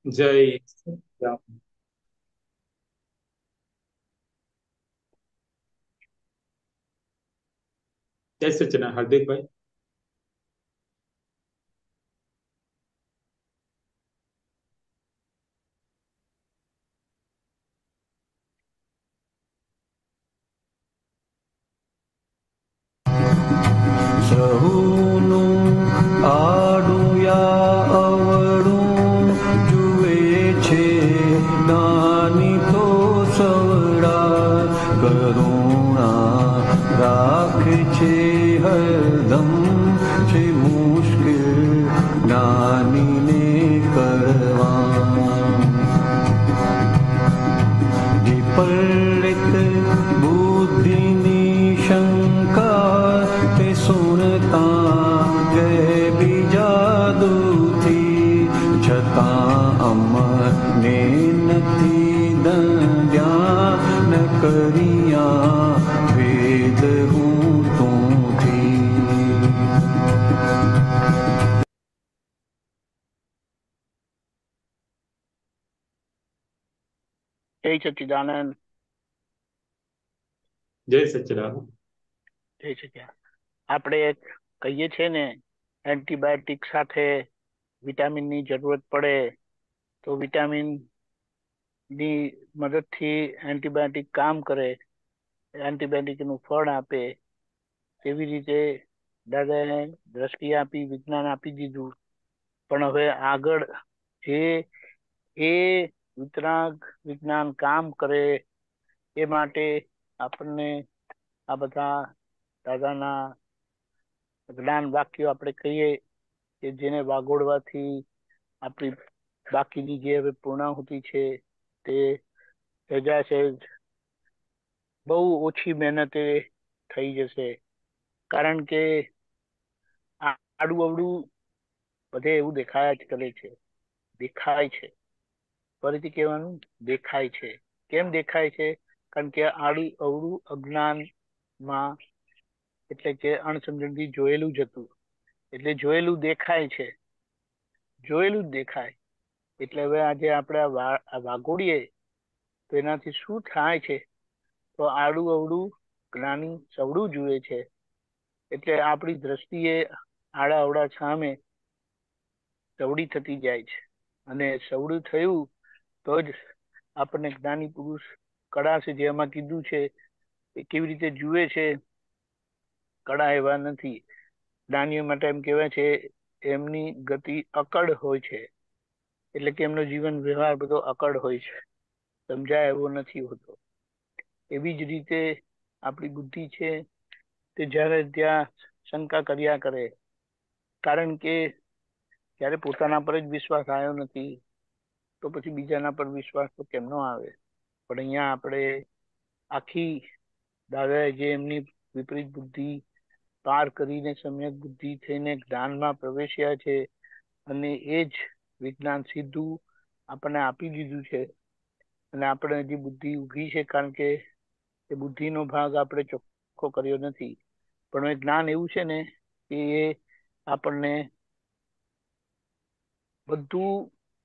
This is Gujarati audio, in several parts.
જય રામ. જય સચિન હાર્દિકભાઈ. સહુનું આડું યા અવળું જુએ છે નાની તો સવડા કરુણા રાખે છે હરદમ છે મુશ્કેલ નાનીને કરવા વિપરીત બુદ્ધિની શંકા તે સુનતા જય બીજા દુથી છતાં અમને નથી દંડ્યા ન કર્યા વેદ હું તુંથી. જય સચ્ચિદાનંદ. જય સચિદાનંદ. જય સચ્ચિદાનંદ. આપણે કહીએ છીએ ને એન્ટીબાયોટિક સાથે વિટામિન ની જરૂરત પડે તો વિટામિન ની મદદથી એન્ટીબાયોટિક કામ કરે, એન્ટીબાયોટિક નું ફળ આપે. તેવી રીતે દાદાએ દ્રષ્ટિ આપી, વિજ્ઞાન આપી દીધું. પણ હવે આગળ જે એ વિજ્ઞાન કામ કરે એ માટે આપણને આ બધા દાદાના જ્ઞાન વાક્યો આપણે કહીએ કે જેને વાગોડવાથી આપણી બાકીની જે હવે પૂર્ણાહુતિ છે તે સહેજાસહેજ બહુ ઓછી મહેનતે થઈ જશે. કારણ કે આડું અવડું બધે એવું દેખાયા જ કરે છે, દેખાય છે. ફરીથી કહેવાનું દેખાય છે. કેમ દેખાય છે? કારણ કે આડું અવળું અજ્ઞાનમાં એટલે કે અણસમજણથી જોયેલું જ હતું. એટલે જોયેલું દેખાય છે, જોયેલું જ દેખાય. એટલે હવે આજે આપણે વાગોડીએ તો એનાથી શું થાય છે? તો આડું અવળું જ્ઞાની સવડું જુએ છે. એટલે આપણી દ્રષ્ટિએ આડા અવડા સામે સવડી થતી જાય છે. અને સવડું થયું તો જ આપણને જ્ઞાની પુરુષ કળા છે જેમાં કીધું છે એ કેવી રીતે જુએ છે. કળા એવા નથી. જ્ઞાનીઓ માટે એમ કહેવાય છે એમની ગતિ અકડ હોય છે. એટલે કે એમનો જીવન વ્યવહાર બધો અકડ હોય છે, સમજાય એવો નથી હોતો. એવી જ રીતે આપણી બુદ્ધિ છે તે જ્યારે ત્યાં શંકા કર્યા કરે. કારણ કે જ્યારે પોતાના પર જ વિશ્વાસ આવ્યો નથી તો પછી બીજાના પર વિશ્વાસ તો કેમનો આવે? પણ અહીંયા આપણે આખી દાદાએ જે એમની વિપરીત બુદ્ધિ પાર કરીને સમ્યક બુદ્ધિ થઈને જ્ઞાનમાં પ્રવેશ્યા છે અને એ જ વિજ્ઞાન સીધું આપણને આપી દીધું છે. અને આપણે હજી બુદ્ધિ ઉઘી છે કારણ કે એ બુદ્ધિનો ભાગ આપણે ચોખ્ખો કર્યો નથી. પણ એ જ્ઞાન એવું છે ને કે એ આપણને બધું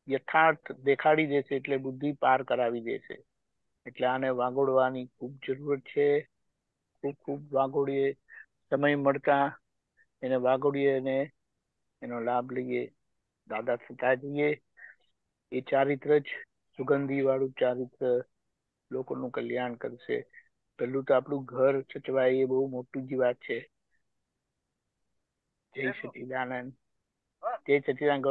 યથાર્થ દેખાડી દેશે. એટલે બુદ્ધિ પાર કરાવી દેશે. એટલે આને વાગોડવાની ખૂબ જરૂરત છે. ખૂબ ખૂબ વાગોડીએ, સમય મળતા એને વાગોડીએ અને એનો લાભ લઈએ. દાદા થતા જઈએ. એ ચારિત્ર જ સુગંધી વાળું ચારિત્ર લોકોનું કલ્યાણ કરશે. પેલું તો આપણું ઘર સચવાય એ બહુ મોટી જ વાત છે. જય સચિદાનંદ. જય સચિદાનંદ.